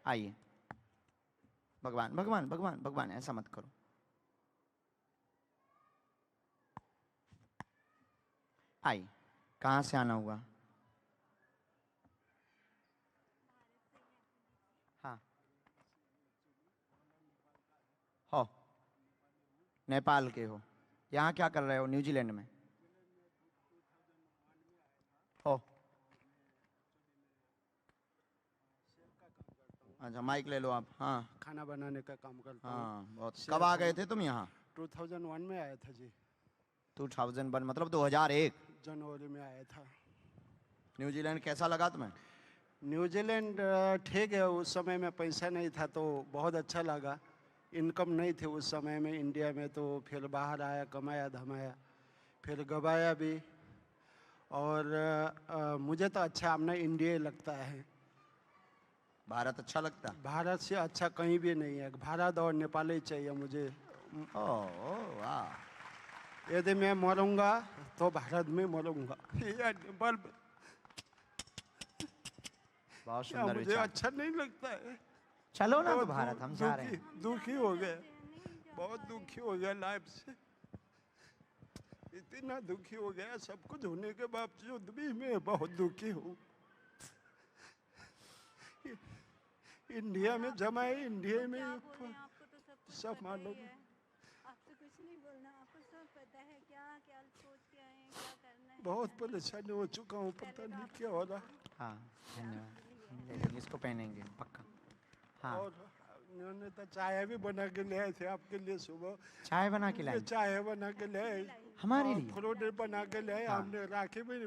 आइए। भगवान भगवान भगवान भगवान, ऐसा मत करो। आइए। कहाँ से आना हुआ? हाँ। हो, नेपाल के हो। यहाँ क्या कर रहे हो? न्यूजीलैंड में हो? अच्छा, माइक ले लो आप। हाँ, खाना बनाने का काम करता हूँ। हाँ बहुत। कब आ गए थे तुम यहाँ? 2001 में आया था जी। 2001 मतलब 2001 जनवरी में आया था। न्यूजीलैंड कैसा लगा तुम्हें? न्यूजीलैंड ठीक है, उस समय में पैसा नहीं था तो बहुत अच्छा लगा। इनकम नहीं थी उस समय में इंडिया में, तो फिर बाहर आया, कमाया धमाया, फिर गवाया भी। और मुझे तो अच्छा अपना इंडिया लगता है। भारत अच्छा लगता? भारत से अच्छा कहीं भी नहीं है। भारत और नेपाल ही चाहिए मुझे। ओह वाह। यदि मैं मरूंगा तो भारत में मरूंगा या नेपाल में। बहुत क्या सुंदर मुझे विचार। अच्छा नहीं लगता है। चलो ना तो बहुत भारत, हम जा रहे हैं। दुखी हो गया, बहुत दुखी हो गया लाइफ से। इतना दुखी हो गया, सब कुछ होने के बावजूद भी मैं बहुत दुखी हूँ। इंडिया में जमा है, इंडिया में आपको तो सब मालूम। आपसे कुछ नहीं बोलना, आपको सब पता है क्या क्या सोच के आए हैं, क्या करना है। बहुत परेशानी हो चुका हूँ, पता नहीं क्या हो रहा। हाँ धन्यवाद। ले लेंगे, इसको पहनेंगे पक्का। हाँ। और उन्होंने तो चाय भी बना के ले आए थे आपके लिए सुबह। चाय बना के लाई? चाय बना के ले आए हमारे लिए? फ्रूट बना के ले आए। हाँ। हमने राखी भी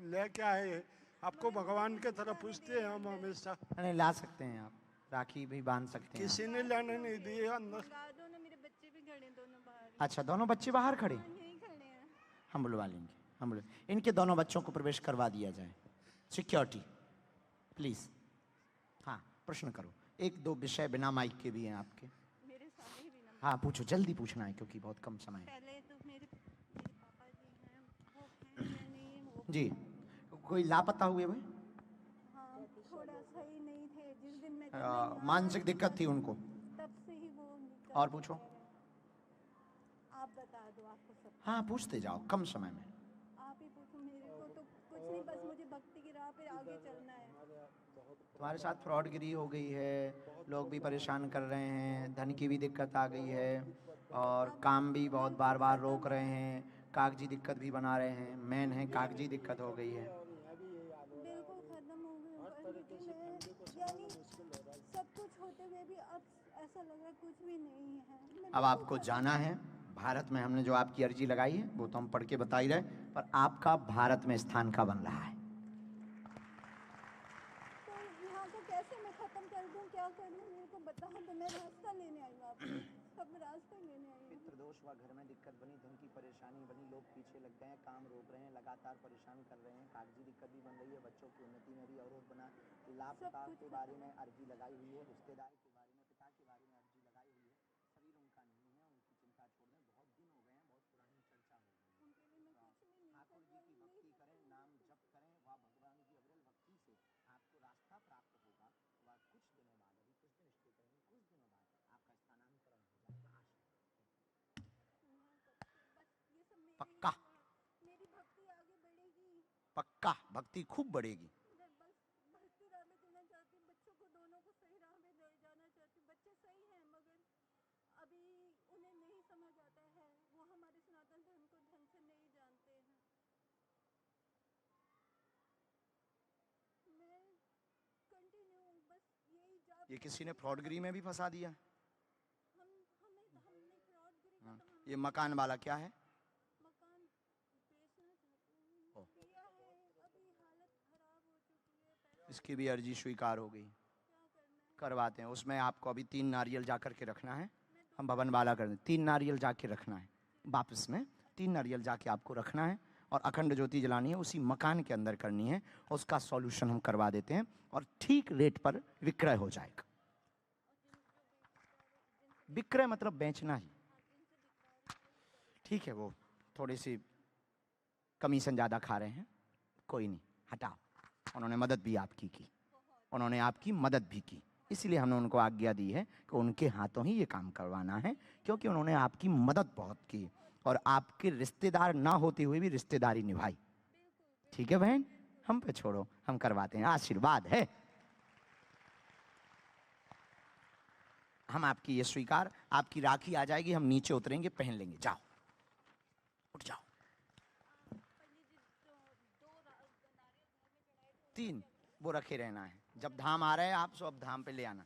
लेके आए। आपको भगवान की तरह पूछते हैं हम हमेशा। नहीं, ला सकते हैं आप, राखी भी बांध सकते हैं किसी आप। ने लाने नहीं दिए अंदर। मंगा दो ना, मेरे बच्चे भी खड़े हैं दोनों बाहर। अच्छा, दोनों बच्चे बाहर खड़े? यहीं खड़े हैं। हम बुलवा लेंगे, हम बुलवा। इनके दोनों बच्चों को प्रवेश करवा दिया जाए। Security please. हाँ, प्रश्न करो। एक दो विषय बिना माइक के भी हैं आपके। मेरे सामने ही भी ना। हाँ पूछो, जल्दी पूछना है क्योंकि बहुत कम समय है। पहले तो मेरे पापा जी हैं, वो हैं या नहीं है वो। जी, कोई लापता हुए हुए? हाँ, थोड़ा सही नहीं थे जिस दिन मैं जब मैं यहाँ मानसिक आई, दिक्कत थी उनको? तब से ही वो निकल और पूछो। गए हैं। आप बता दो, आपको सब। हाँ पूछते जाओ, कम समय में। आप ही पूछो, मेरे को तो कुछ नहीं, बस मुझे भक्ति की राह पे आगे चलना है। तुम्हारे साथ फ्रॉडगिरी हो गई है, लोग भी परेशान कर रहे हैं, धन की भी दिक्कत आ गई है, और काम भी बहुत बार बार रोक रहे हैं, कागजी दिक्कत भी बना रहे हैं। मेन है कागजी दिक्कत हो गई है। बिल्कुल खत्म हो गए, लेकिन यानी सब कुछ होते हुए भी अब ऐसा लग रहा है कुछ भी नहीं है। अब आपको जाना है भारत में। हमने जो आपकी अर्जी लगाई है वो तो हम पढ़ के बता ही रहे, पर आपका भारत में स्थान का बन रहा है। तो यहाँ को कैसे मैं खत्म कर दूँ, क्या करूँ, मेरे को बता दो। मैं रास्ता लेने आई हूँ आपसे, सब रास्ता लेने आई हूँ। पितृ दोष हुआ, घर में दिक्कत बनी, धन की परेशानी बनी, लोग पीछे लग गए हैं, काम रोक रहे हैं, लगातार परेशान कर रहे हैं, कागजी दिक्कत भी बन रही है, बच्चों की उन्नति में भी अवरोध बना। लापता के बारे में अर्जी लगाई हुई है, रिश्तेदार के बारे में, पिता के बारे में अर्जी लगाई हुई है। शरीर उनका नहीं है, उनकी चिंता छोड़ दें, बहुत दिन हो गए हैं, बहुत पुरानी चर्चा हो गई है। ठाकुर जी की भक्ति करें, नाम जप करें, वह भगवान की अविरल भक्ति से आपको रास्ता प्राप्त होगा। वह कुछ दिनों बाद, अभी कुछ दिन स्टे करेंगे, कुछ दिनों बाद आपका स्थानांतरण हो जाएगा। आशा पक्का? मेरी भक्ति आगे बढ़ेगी। पक्का भक्ति खूब बढ़ेगी। मैं बस भक्ति राह में चलना चाहती हूँ, बच्चों को दोनों को सही राह में ले जाना चाहती हूँ। बच्चे सही हैं मगर अभी उन्हें नहीं समझ आता है, वो हमारे सनातन धर्म को ढंग से नहीं जानते हैं। मैं कंटिन्यू बस यही जाप। ये किसी ने फ्रॉडगिरी में भी फंसा दिया। हमने फ्रॉडगिरी का तो ये मकान वाला क्या है? मकान बेचना चाहते हैं, दिया है, अभी हालत खराब हो चुकी है, पैसा इसकी भी अर्जी स्वीकार हो गई, क्या करना है। करवाते हैं। उसमें आपको अभी 3 नारियल जा करके रखना है। हम भवन वाला कर दें, 3 नारियल जाके रखना है वापस में। 3 नारियल जाके आपको रखना है और अखंड ज्योति जलानी है, उसी मकान के अंदर करनी है। उसका सॉल्यूशन हम करवा देते हैं और ठीक रेट पर विक्रय हो जाएगा। विक्रय मतलब बेचना ही, ठीक है। वो थोड़ी सी कमीशन ज़्यादा खा रहे हैं, कोई नहीं, हटाओ। उन्होंने मदद भी आपकी की, उन्होंने आपकी मदद भी की, इसलिए हमने उनको आज्ञा दी है कि उनके हाथों ही ये काम करवाना है, क्योंकि उन्होंने आपकी मदद बहुत की और आपके रिश्तेदार ना होते हुए भी रिश्तेदारी निभाई। ठीक है बहन, हम पे छोड़ो, हम करवाते हैं, आशीर्वाद है। हम आपकी ये स्वीकार, आपकी राखी आ जाएगी, हम नीचे उतरेंगे, पहन लेंगे। जाओ, उठ जाओ। 3 वो रखे रहना है, जब धाम आ रहे हैं आप सब धाम पे ले आना।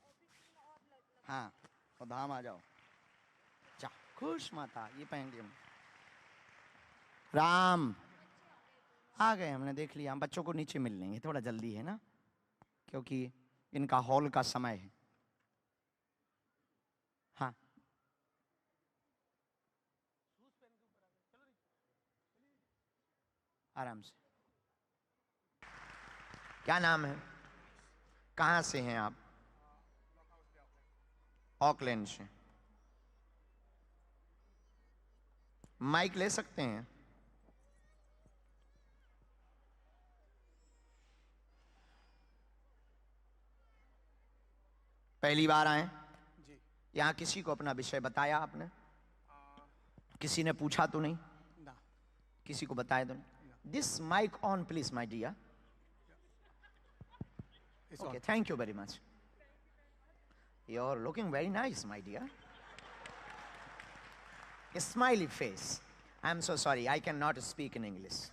हाँ, और धाम आ जाओ। जाओ, खुश माता, ये पहन लिया। राम आ गए, हमने देख लिया। हम बच्चों को नीचे मिल लेंगे, थोड़ा जल्दी है ना, क्योंकि इनका हॉल का समय है। हाँ, आराम से। क्या नाम है, कहाँ से हैं आप? ऑकलैंड से। माइक ले सकते हैं? पहली बार आए जी। यहाँ किसी को अपना विषय बताया आपने? किसी ने पूछा तो नहीं? ना। किसी को बताया तो नहीं? This mike on please my dear. Okay, thank you very much. You are looking very nice my dear. Smiley face. I am so sorry, I can not speak in English.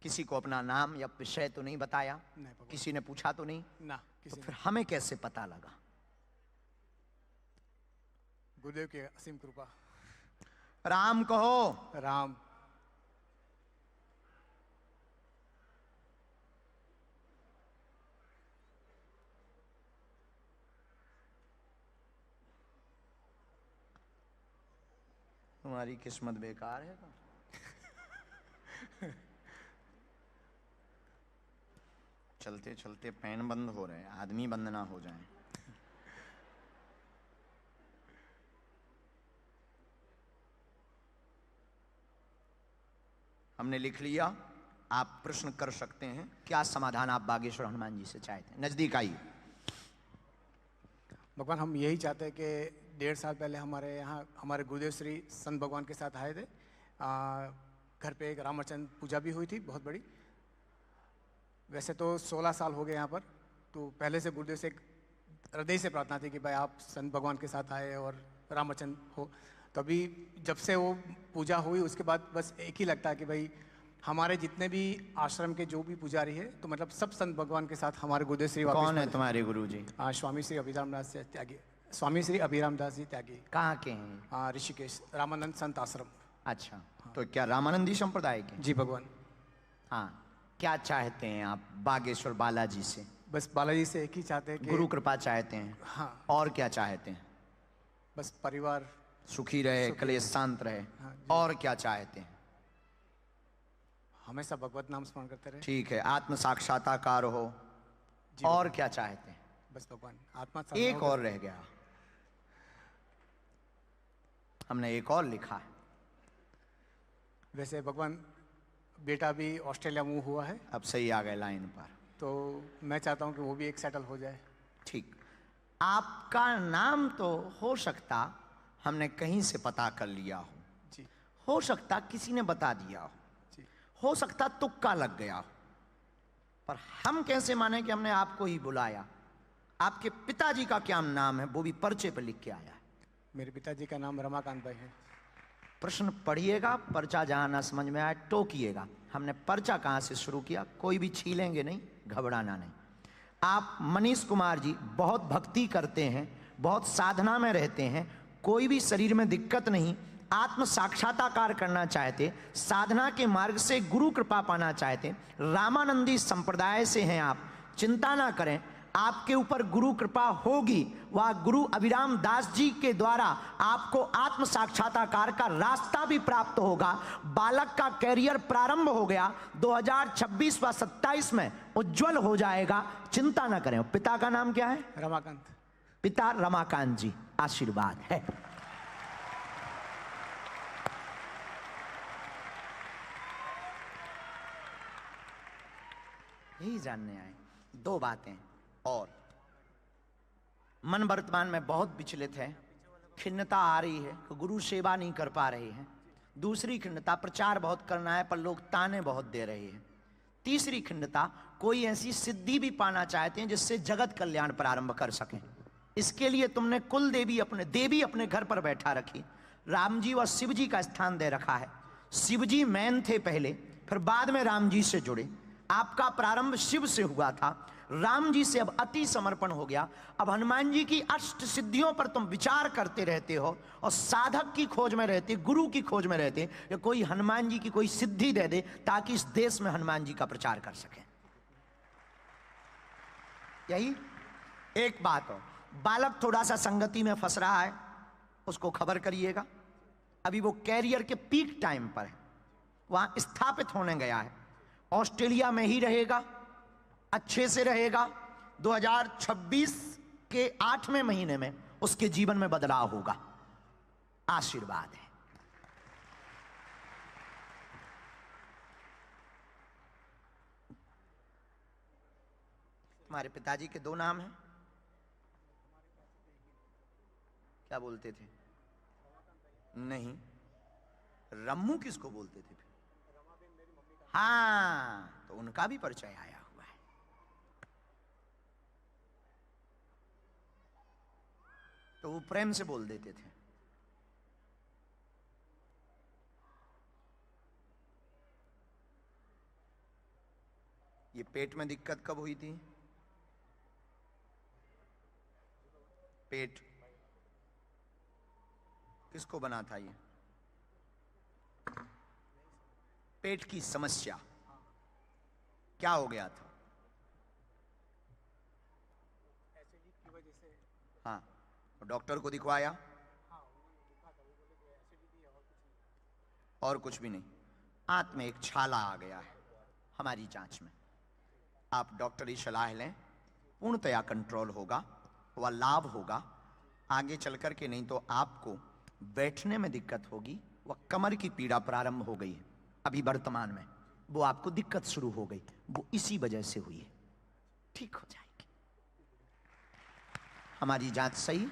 किसी को अपना नाम या विषय तो नहीं बताया? नहीं भगवान। किसी ने पूछा तो नहीं? ना, तो किसी फिर हमें कैसे पता लगा? गुरुदेव की असीम कृपा। राम कहो। राम। तुम्हारी किस्मत बेकार है तो। चलते चलते पैन बंद हो रहे हैं, आदमी बंद ना हो जाए। हमने लिख लिया, आप प्रश्न कर सकते हैं। क्या समाधान आप बागेश्वर हनुमान जी से चाहते हैं? नजदीक आइए। भगवान, हम यही चाहते हैं कि 1.5 साल पहले हमारे यहाँ हमारे गुरुदेव श्री संत भगवान के साथ आए थे। घर पे एक रामाचंद पूजा भी हुई थी बहुत बड़ी। वैसे तो 16 साल हो गए यहाँ पर, तो पहले से गुरुदेव से एक हृदय से प्रार्थना थी कि भाई आप संत भगवान के साथ आए और रामाचंद हो। तो अभी जब से वो पूजा हुई उसके बाद बस एक ही लगता है कि भाई हमारे जितने भी आश्रम के जो भी पुजारी है, तो मतलब सब संत भगवान के साथ हमारे गुरुदेव श्री कौन है तुम्हारे गुरुजी? स्वामी श्री अभिराम दास जी त्यागी। स्वामी श्री अभिराम दास जी त्यागी। कहाँ के हैं? ऋषिकेश रामानंद संत आश्रम। अच्छा, तो क्या रामानंदी संप्रदाय के? जी भगवान। हाँ, क्या चाहते हैं आप बागेश्वर बालाजी से? बस बालाजी से एक ही चाहते हैं कि गुरु कृपा चाहते हैं। हाँ। और क्या चाहते हैं? बस परिवार सुखी रहे, क्लेश शांत रहे। हाँ, और क्या चाहते हैं? हमेशा भगवत नाम स्मरण करते रहे। ठीक है, आत्म साक्षात्कार हो। और क्या चाहते हैं? बस भगवान आत्मा। एक और रह गया, हमने एक और लिखा है। वैसे भगवान बेटा भी ऑस्ट्रेलिया मूव हुआ है, अब सही आ गए लाइन पर। तो मैं चाहता हूँ कि वो भी एक सेटल हो जाए। ठीक, आपका नाम तो हो सकता हमने कहीं से पता कर लिया हो सकता किसी ने बता दिया हो सकता तुक्का लग गया हो, पर हम कैसे माने कि हमने आपको ही बुलाया? आपके पिताजी का क्या नाम है? वो भी पर्चे पर लिख के आया है। मेरे पिताजी का नाम रमाकांत भाई है। प्रश्न पढ़िएगा, पर्चा जहां ना समझ में आए टोकिएगा। हमने पर्चा कहां से शुरू किया, कोई भी छीलेंगे नहीं, घबराना नहीं। आप मनीष कुमार जी बहुत भक्ति करते हैं, बहुत साधना में रहते हैं, कोई भी शरीर में दिक्कत नहीं, आत्म साक्षात्कार करना चाहते, साधना के मार्ग से गुरु कृपा पाना चाहते, रामानंदी संप्रदाय से हैं आप, चिंता ना करें, आपके ऊपर गुरु कृपा होगी। वह गुरु अभिराम दास जी के द्वारा आपको आत्म साक्षात्कार का रास्ता भी प्राप्त होगा। बालक का कैरियर प्रारंभ हो गया, 2026 व 27 में उज्जवल हो जाएगा, चिंता ना करें। पिता का नाम क्या है? रमाकांत। पिता रमाकांत जी, आशीर्वाद है। यही जानने आए। दो बातें और, मन वर्तमान में बहुत विचलित है, खिन्नता आ रही है कि गुरु सेवा नहीं कर पा रहे हैं। दूसरी खिन्नता, प्रचार बहुत करना है पर लोग ताने बहुत दे रहे हैं। तीसरी खिन्नता, कोई ऐसी सिद्धि भी पाना चाहते हैं जिससे जगत कल्याण प्रारंभ कर सकें। इसके लिए तुमने कुल देवी अपने घर पर बैठा रखी, राम जी व शिव जी का स्थान दे रखा है। शिव जी मैन थे पहले, फिर बाद में राम जी से जुड़े। आपका प्रारंभ शिव से हुआ था, राम जी से अब अति समर्पण हो गया। अब हनुमान जी की अष्ट सिद्धियों पर तुम विचार करते रहते हो और साधक की खोज में रहते, गुरु की खोज में रहते कि कोई हनुमान जी की कोई सिद्धि दे दे ताकि इस देश में हनुमान जी का प्रचार कर सके। यही एक बात हो। बालक थोड़ा सा संगति में फंस रहा है, उसको खबर करिएगा। अभी वो कैरियर के पीक टाइम पर है, वहां स्थापित होने गया है, ऑस्ट्रेलिया में ही रहेगा, अच्छे से रहेगा। 2026 के 8वें महीने में उसके जीवन में बदलाव होगा। आशीर्वाद है। तुम्हारे पिताजी के दो नाम हैं, क्या बोलते थे? नहीं, रम्मू किसको बोलते थे? हाँ, तो उनका भी परिचय आया हुआ है। तो वो प्रेम से बोल देते थे। ये पेट में दिक्कत कब हुई थी? पेट किसको बना था? ये पेट की समस्या क्या हो गया था? हाँ, डॉक्टर को दिखवाया? और कुछ भी नहीं, आंत में एक छाला आ गया है। हमारी जांच में आप डॉक्टरी सलाह लें, पूर्णतया कंट्रोल होगा, वह लाभ होगा। आगे चल कर के नहीं तो आपको बैठने में दिक्कत होगी। वह कमर की पीड़ा प्रारंभ हो गई है अभी वर्तमान में, वो आपको दिक्कत शुरू हो गई, वो इसी वजह से हुई है। ठीक हो जाएगी। हमारी जांच सही,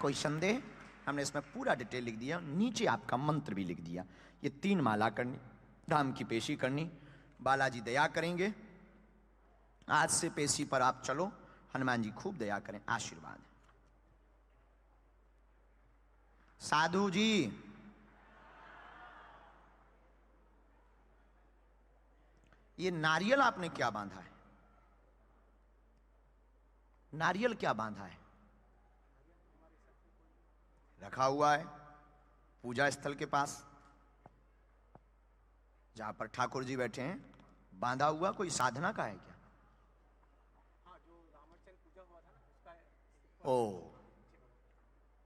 कोई संदेह? हमने इसमें पूरा डिटेल लिख दिया, नीचे आपका मंत्र भी लिख दिया। ये 3 माला करनी, धाम की पेशी करनी, बालाजी दया करेंगे। आज से पेशी पर आप चलो, हनुमान जी खूब दया करें। आशीर्वाद। साधु जी, ये नारियल आपने क्या बांधा है? नारियल क्या बांधा है? रखा हुआ है पूजा स्थल के पास, जहां पर ठाकुर जी बैठे हैं, बांधा हुआ। कोई साधना का है क्या? ओ,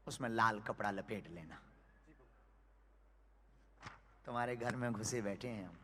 उसमें लाल कपड़ा लपेट लेना। तुम्हारे घर में घुसे बैठे हैं हम,